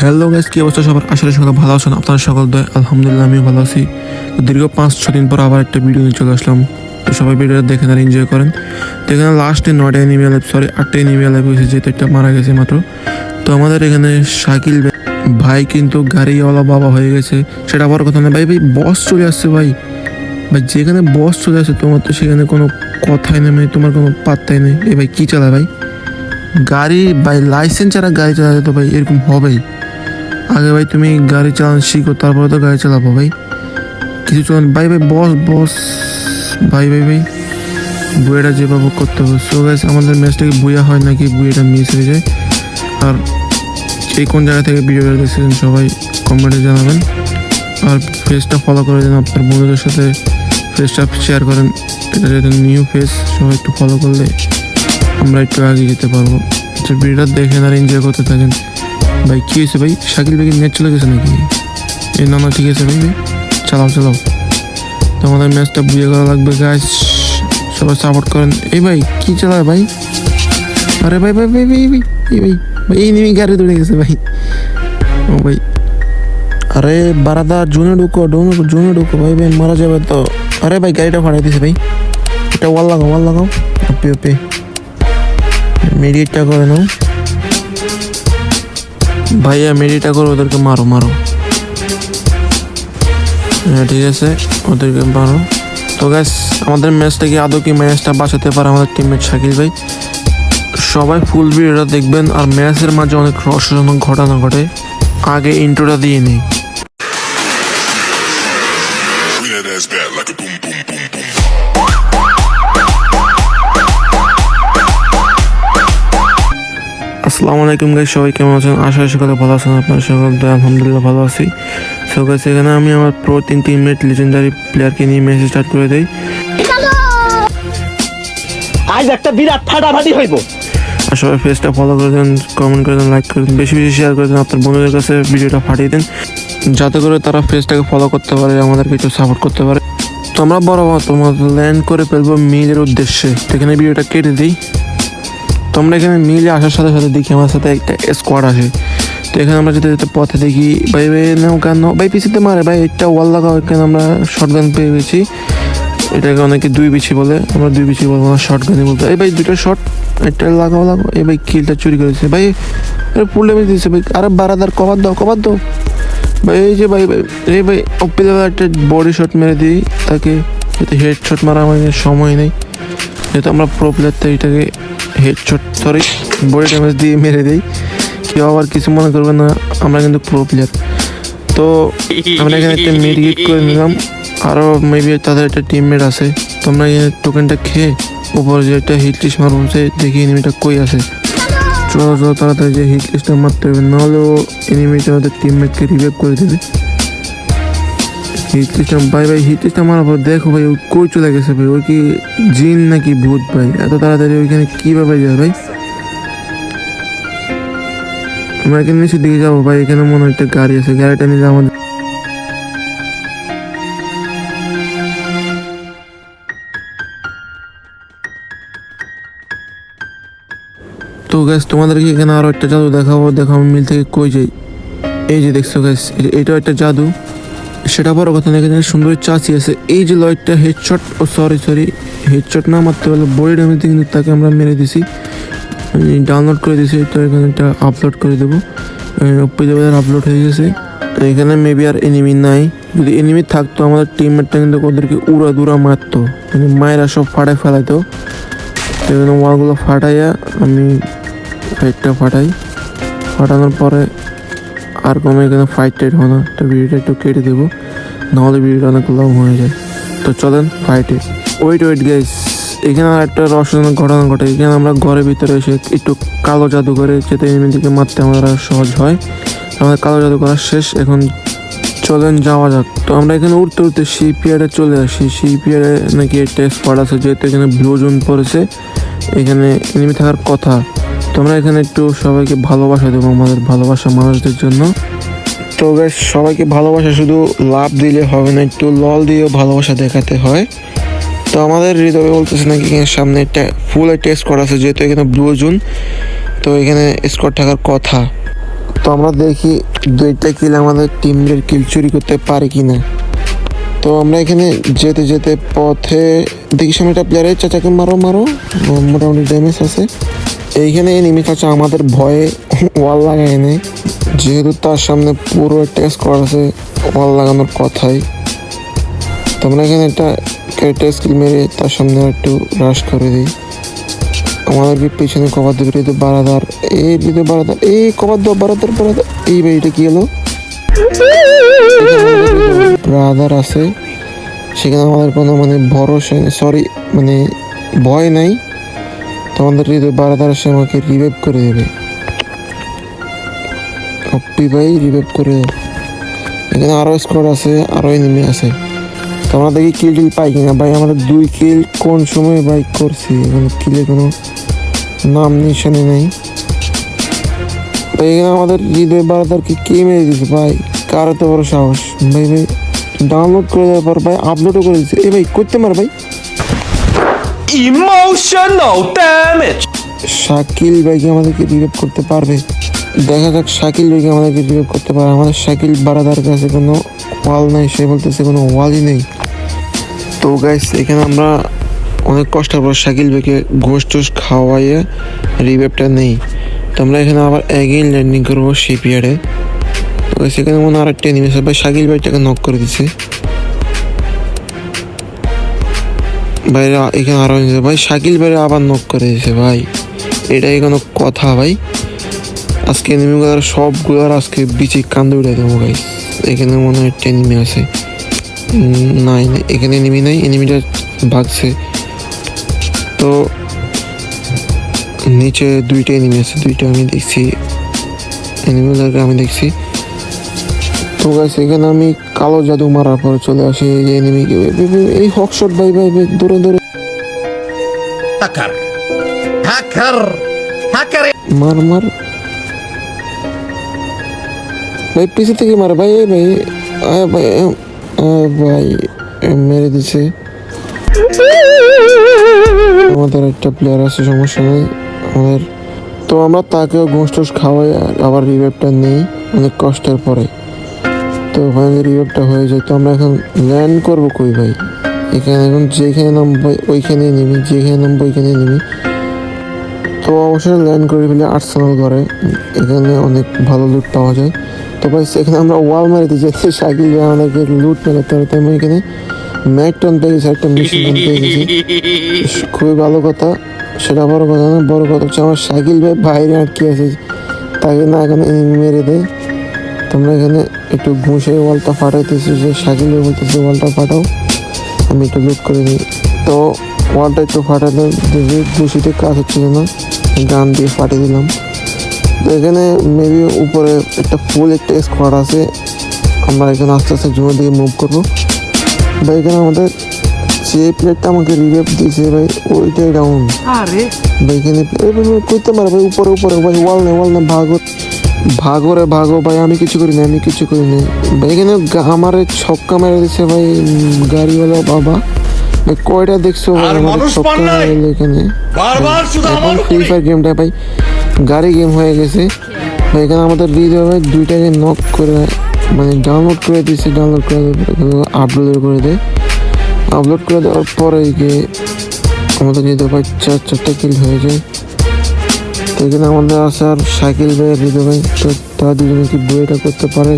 Hello guys, কি অবস্থা সবার? আসলে সকলে ভালো আছেন? আপনারা সকল দয় আলহামদুলিল্লাহ আমিও ভালো আছি। তো দীর্ঘ 5-6 দিন পর আবার একটা ভিডিও নিয়ে চলে আসলাম। তো সবাই ভিডিওটা দেখেন আর এনজয় করেন। তো এখানে লাস্টে 9টা এনিমি লাইভ, সরি 8টা এনিমি লাইভ হয়েছে, যেহেতু একটা মারা গেছে মাত্র। তো আমাদের এখানে শাকিল ভাই কিন্তু গাড়িওয়ালা বাবা হয়ে গেছে, সেটা বড় কথা না। ভাই ভাই বস চলে আসছে ভাই। ভাই যেখানে বস চলে আসছে তোমার তো সেখানে কোনো কথাই নেই, মানে তোমার কোনো পাত্তাই নেই। এ ভাই কী চালায় ভাই গাড়ি? ভাই লাইসেন্স ছাড়া গাড়ি চালাতে তো ভাই এরকম হবেই। আগে ভাই তুমি গাড়ি চালানো শিখো, তারপরে তো গাড়ি চালাবো ভাই। কিছু চলান ভাই। ভাই বস বস ভাই ভাই ভাই বুয়েটা যেভাবে করতে হবে। সো গাইস, আমাদের ম্যাচটাকে বুয়া হয় নাকি বুয়েটা মিস হয়ে যায়? আর এই কোন জায়গা থেকে ভিডিওটা দেখছেন সবাই কমেন্টে জানাবেন। আর ফেসটা ফলো করে দেন আপনার বন্ধুদের সাথে, ফেসটা শেয়ার করেন। এটা যেহেতু নিউ ফেস, সবাই একটু ফলো করলে আমরা একটু আগে যেতে পারবো। ভিডিওটা দেখেন আর এনজয় করতে থাকেন। ভাই কী হয়েছে ভাই? শাকিল ভাই নেট চলে গেছে নাকি? এই না না, ঠিক আছে ভাই, ভাই চালাও চালাও। তো আমাদের ম্যাচটা বুঝে করা লাগবে গাইস, সবাই সাপোর্ট করেন। এই ভাই কী চালায় ভাই? আরে ভাই ভাই ভাই ভাই ভাই এই ভাই ভাই এই নেমে গাড়ি দৌড়ে গেছে ভাই। ও ভাই, আরে বারাদা জোনে ঢুকো, জোনে ঢুকো ভাই, ভাই মারা যাবে তো। আরে ভাই গাড়িটা ফাটাই দিছে ভাই। এটা ওয়াল লাগাও ওপে ওপে। মেডিয়েটটা করে নাও ভাইয়া, মেডিটা করো, ওদেরকে মারো মারো। হ্যাঁ ঠিক আছে, ওদেরকে মারো। তো গ্যাস, আমাদের ম্যাচটা কি আদৌ কি ম্যাচটা বাঁচাতে পারে আমাদের টিমমেট শাকিল ভাই? সবাই ফুল ভিডিওটা দেখবেন। আর ম্যাচের মাঝে অনেক রহস্যজনক ঘটনা ঘটে। আগে ইন্ট্রোটা দিয়ে নিই। আসসালামু আলাইকুম গাইস, সবাই কেমন আছেন? আশা করি সকলে ভালো আছেন। আপনার সকল তো আলহামদুলিল্লাহ ভালো আছি। সো গাইস, এখানে আমি আমার প্রো 3 টিমমেট লিজেন্ডারি প্লেয়ারকে নিয়ে ম্যাচ স্টার্ট করে দেই। আজ একটা বিরাট ফাটাফাটি হইব। আর সবাই ফেসটা ফলো করে দেন, কমেন্ট করে দেন, লাইক করে দেন, বেশি বেশি শেয়ার করে দেন আপনার বন্ধুদের কাছে, ভিডিওটা পাঠিয়ে দেন, যাতে করে তারা ফেসটাকে ফলো করতে পারে, আমাদেরকে একটু সাপোর্ট করতে পারে। তো আমরা বরাবর তোমার ল্যান্ড করে ফেলবো মিলের উদ্দেশ্যে। তো এখানে ভিডিওটা কেটে দিই। তোমরা এখানে মিলে আসার সাথে সাথে দেখি আমার সাথে একটা স্কোয়াড আসে। তো এখানে আমরা যেতে যেতে পথে দেখি ভাই ভাই নাও কেন ভাই পিছিতে মারে ভাই, একটা ওয়াল লাগাও। এখানে আমরা শর্ট গান পেয়ে গেছি, এটাকে অনেকে 2 বিচি বলে, আমরা 2 বিচি বলবো না, শর্ট গানই বলতে। এই ভাই 2টা শর্ট, একটা লাগাও। এই ভাই কিলটা চুরি করেছে ভাই, ফুল ড্যামেজ দিয়েছে ভাই। আরে বারাদার কভার দাও ভাই। এই যে ভাই ভাই এই ভাই অপিলে একটা বডি শট মেরে দিই তাকে, যাতে হেড শট মারা আমাদের সময় নেই, যেহেতু আমরা প্রো প্লেয়ার, তাই এটাকে হেডশট সরি বডি ড্যামেজ দিয়ে মেরে দেই। কেউ আবার কিছু মনে করবে না, আমরা কিন্তু প্রো প্লেয়ার। তো আমরা এখানে একটা মেডিকেট করে নিলাম। আরও মেবি তাদের একটা টিমমেট আছে। তোমরা এখানে টোকেনটা খেয়ে উপরে যে একটা হিট লিস্ট মারবো, যে দেখি এনিমিটা কই আছে। চলো তাড়াতাড়ি যে হিট লিস্টটা মারতে হবে, নাহলে ও এনিমিটা আমাদের টিমমেটকে রিভাইভ করে দেবে। হিট লিস্টটা ভাই হিট লিস্টটা মারার পর দেখো ভাই ওই কই চলে গেছে ভাই। ওই কি জিন নাকি ভূত ভাই? এত তাড়াতাড়ি ওইখানে কীভাবে যায় ভাই? আমরা এখানে নিচের দিকে যাবো ভাই। এখানে মনে হয় একটা গাড়ি আছে, গাড়িটা নিলে আমাদের তো গ্যাস তোমাদেরকে এখানে আরও একটা জাদু দেখাবো। দেখো আমি মিল থেকে কই যাই। এই যে দেখছো গ্যাস, এটাও একটা জাদু, সেটা বড় কথা না। এখানে সুন্দর চাচি আছে। এই যে লয়টা হেডশট, ও সরি হেডশট না মারতে পারলে বডি ড্যামেজ কিন্তু তাকে আমরা মেরে দিছি, ডাউনলোড করে দিছি। তো এখানে একটা আপলোড করে দেবো, আপলোড হয়ে গেছে। এখানে মেবি আর এনিমি নাই। যদি এনিমি থাকতো আমাদের টিমমেটটা কিন্তু ওদেরকে উড়া দুরা মারতো, মানে মায়েরা সব ফাটাই ফেলাইতো। এখানে ওয়ালগুলো ফাটাইয়া আমি ফাইটটা ফাটানোর পরে আর কোনো এখানে ফাইট টাইট হয় না। তো ভিডিওটা একটু কেটে দেবো, নাহলে ভিডিওটা অনেক লং হয়ে যায়। তো চলেন ফাইটে। ওয়েট গাইস, এখানে আর একটা রহস্যজনক ঘটনা ঘটে। এখানে আমরা ঘরের ভিতরে এসে একটু কালো জাদু করে, যাতে এনিমিদেরকে মারতে আমাদের সহজ হয়। আমাদের কালো জাদু করা শেষ, এখন চলেন যাওয়া যাক। তো আমরা এখানে উঠতে শিপইয়ার্ডে চলে আসি। শিপইয়ার্ডে নাকি একটা স্পট আছে, যেহেতু এখানে ব্লু জোন পড়েছে, এখানে এনিমি থাকার কথা। তোমরা এখানে একটু সবাইকে ভালোবাসা দেবো, আমাদের ভালোবাসা মানুষদের জন্য। তো গাইস, সবাইকে ভালোবাসা শুধু লাভ দিলে হবে না, একটু লল দিয়েও ভালোবাসা দেখাতে হয়। তো আমাদের হৃদয় বলতেছে নাকি এখানে সামনে একটা ফুল একটা স্কোয়াড আছে, যেহেতু এখানে ব্লু জোন, তো এখানে স্কোয়াড থাকার কথা। তো আমরা দেখি দুইটা কিল আমাদের টিমের কিল চুরি করতে পারে কিনা। তো আমরা এখানে যেতে যেতে পথে দেখি সামনে একটা প্লেয়ারের চাচাকে মারো মারো, মোটামুটি ড্যামেজ আছে। এইখানে এনিমি চাচা আমাদের ভয়ে ওয়াল লাগায় নেই, যেহেতু তার সামনে পুরো একটা স্কোয়াড আছে ওয়াল লাগানোর কথাই। তো আমরা এখানে একটা ক্যারেক্টার স্কিল মেরে তার সামনে একটু রাশ করে দিই। আমাদেরকে পিছনে কভার দেবে হৃদয় বারাদার, এই হৃদয় বারাদার, এই কভার দেওয়া বারাদার বারাদার। এই বাড়িটা কি হলো, ব্রাদার আছে সেখানে আমাদের কোনো মানে ভরসা সরি মানে ভয় নাই। তো আমাদের হৃদয় বারাদার সে আমাকে রিভাইভ করে দেবে। অপ্পি ভাই রিভাইভ করে দেবে। এখানে আরও স্কোয়াড আছে, আরও এনিমি আছে। তো আমরা দেখি কিল টিল পাই কিনা। ভাই আমাদের 2 কিল কোন সময় ভাই করছি, এখানে কিলের কোনো নাম নিশানে নেই। এখানে আমাদের হৃদয় বারাদারকে কে মেরে দিয়েছে ভাই, কার এত বড় সাহস ভাই। ভাই ডাউনলোড করে দেওয়ার পর ভাই আপলোডও করে দিচ্ছে। এই ভাই করতে পার ভাই, Emotional damage. শাকিল ভাইকে আমাদেরকে রিভাইভ করতে পারবে। দেখা যাক শাকিল ভাইকে আমাদেরকে রিভাইভ করতে পারে। আমাদের শাকিল বারাদার কাছে কোনো ওয়াল নাই, সে বলতেছে কোনো ওয়ালই নেই। তো গাইস এখানে আমরা অনেক কষ্টের পর শাকিল ভাইকে ঘোষ টোষ খাওয়াইয়ে রিভাইভটা নেই। তো আমরা এখানে আবার এগেইন ল্যান্ডিং করবো শিপইয়ার্ডে। তো সেখানে মনে হয় আরেকটা এনিমি আছে ভাই, শাকিল ভাইটাকে নক করে দিচ্ছে ভাই। এখানে আরো ভাই শাকিল ভাই আবার নক করে দিয়েছে ভাই, এটাই কোনো কথা ভাই। আজকে এনিমিগুলোর সবগুলোর আজকে বিচে কান্দে উঠে দেবো ভাই। এখানে মনে হয় একটা এনিমি আছে, নাই নাই এখানে এনিমি নাই, এনিমিটা ভাগছে। তো নিচে 2টা এনিমি আছে, 2টা আমি দেখছি, এনিমিগুলোকে আমি দেখছি। তো গাইস এখানে আমি কালো জাদু মারার পরে চলে আসি এই এনিমিকে। এই হকশট ভাই ভাই ভাই দৌড়ে দৌড়ে Hacker. Hacker. Hacker. মার মার ভাই, পিছে থেকে মার ভাই। এই ভাই আয় ভাই, আয় ভাই মেরে দিছে। আমাদের একটা প্লেয়ার আছে, সমস্যা নেই আমাদের। তো আমরা তাকেও ঘোষ টোষ খাওয়াই আর আবার রিভাইভটা নেই অনেক কষ্টের পরে। তো ফাইনালি রিভাইভটা হয়ে যায়। তো আমরা এখন ল্যান্ড করবো কই ভাই, এখানে এখন যেখানে নামবো ওইখানেই নেমি, যেখানে নামবো ওইখানেই নেমি। তো অবশ্যই ল্যান্ড করে ফেলে আর্সেনাল ঘরে, এখানে অনেক ভালো লুট পাওয়া যায়। তো ভাই সেখানে আমরা ওয়াল মারিতে যেতে শাকিল ভাই আমাদেরকে লুট মেলাতে হবে। তো আমি এখানে ম্যাকটন পেয়ে গেছি, একটা মেশিন গান পেয়ে গেছি, খুবই ভালো কথা। সেটা বড় কথা না, বড় কথা হচ্ছে আমার শাকিল ভাই বাইরে আটকে আছে, তাকে না এখন মেরে দেয়। তোমরা এখানে একটু ঘুষে ওয়ালটা ফাটাইতেছি, যে শাকিল ভাই বলতেছে ওয়ালটা ফাটাও, আমি একটু লুট করে নিই। তো ওয়ালটা একটু ফাটাতে ঘুষিতে কাজ হচ্ছিল না, গান দিয়ে ফাটিয়ে দিলাম। তো এখানে মেবি উপরে একটা ফুল একটা স্কোয়াড আছে, আমরা এখানে আস্তে আস্তে জুমের দিকে মুভ করবো। ভাই এখানে আমাদের যে প্লেটটা আমাকে রিভাইভ দিয়েছে ভাই ওইটাই ডাউন ভাই। এখানে করতে পারে ভাই, উপরে উপরে ভাই, ওয়াল না ভাগো ভাগো রে ভাগো ভাই। আমি কিছু করি না, আমি কিছু করি না ভাই। এখানে আমার ছক্কা মেরে দিচ্ছে ভাই গাড়িওয়ালা বাবা ভাই। কয়টা দেখছো ভাই আমার ছক্কা মেরে এখানে। এখন ফ্রি ফায়ার গেমটা ভাই গাড়ি গেম হয়ে গেছে ভাই। এখানে আমাদের হৃদয় ভাই 2টাকে নক করে মানে ডাউনলোড করে দিয়েছে, ডাউনলোড করে আপলোড করে দেয়। আপলোড করে দেওয়ার পরে গিয়ে আমাদের হৃদয় ভাই 4টা কিল হয়ে যায়। তো এখানে আমাদের আছে আর শাকিল ভাই আর হৃদয় ভাই। তো তারা দুজনে কি বইটা করতে পারে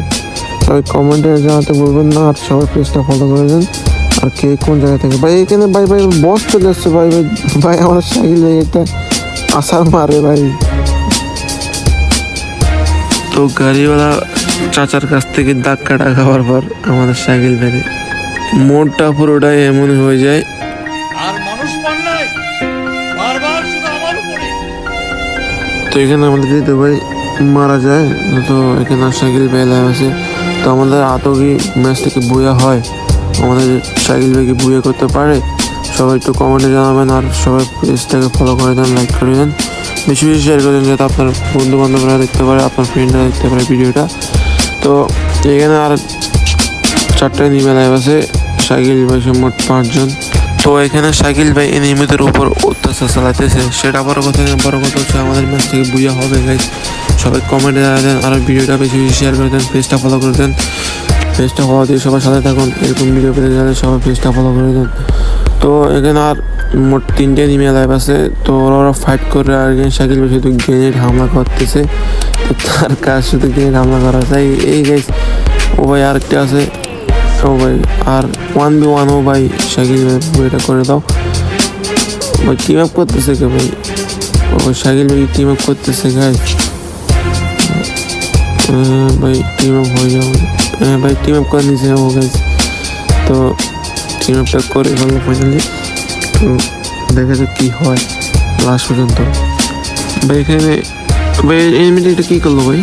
সবাই কমেন্টে জানাতে বলবেন না, আর সবাই পেজটা ফলো করে দেন। আর কে কোন জায়গা থেকে ভাই, এখানে ভাই ভাই বস চলে আসছে ভাই ভাই ভাই। আমাদের শাকিল ভাই একটা আসার মারে ভাই। তো গাড়িওয়ালা চাচার কাছ থেকে দাগ কাটা খাওয়ার পর আমাদের শাকিল ভাই মোড়টা পুরোটাই এমন হয়ে যায়। আর মানুষ পান নাই, বারবার শুধু আমার উপরে। তো এখানে আমাদের হৃদয় ভাই মারা যায়। তো এখানে শাকিল ভাই লাইভ আছে। তো আমাদের আতঙ্কি ম্যাচ থেকে বুয়া হয়, আমাদের শাকিল ভাইকে বুয়া করতে পারে। সবাই একটু কমেন্টে জানাবেন, আর সবাই পেজটাকে ফলো করে দেন, লাইক করে দেন, বেশি বেশি শেয়ার করে দেন, যাতে আপনার বন্ধু বান্ধবরা দেখতে পারে, আপনার ফ্রেন্ডরা দেখতে পারে ভিডিওটা। তো এখানে আর 4টা এনিমি লাইভ আছে, শাকিল ভাই মোট 5 জন। তো এখানে শাকিল ভাই এনিমিদের উপর অত্যাচার চালাইতেছে, সেটা বড় কথা না। বড় কথা হচ্ছে আমাদের ম্যাচ থেকে বুয়া হবে গাইস। সবাই কমেন্টে জানিয়ে দেন, আর ভিডিওটা বেশি বেশি শেয়ার করে দেন, পেজটা ফলো করে দেন। পেজটা ফলো দিয়ে সবার সাথে থাকুন, এরকম ভিডিও পেতে গেলে সবাই পেজটা ফলো করে দেন। তো এখানে আর মোট 3টে এনিমি লাইভ আছে। তো ওরা ফাইট করে, আর এখানে শাকিল ভাই শুধু গ্রেনেড হামলা করতেছে। তো তার কাজ শুধু গ্রেনেড হামলা করা চাই। এই গাইস, ও ভাই আরেকটা আছে। ও ভাই আর 1v1, ও ভাই শাকিল ভাই পুরোটা করে দাও ভাই। টিম আপ করতেছে কে ভাই? ও শাকিল ভাই টিম আপ করতেছে গাইস। ভাই টিম আপ হয়ে যাবে। ভাই টিম আপ করে নিয়েছে ও গাইস। তো টিম আপটা করে ফেললো ফাইনালি। তো দেখা যাক কী হয় লাস্ট পর্যন্ত। ভাই এখানে ভাই এনিমিটা এটা কী করলো ভাই?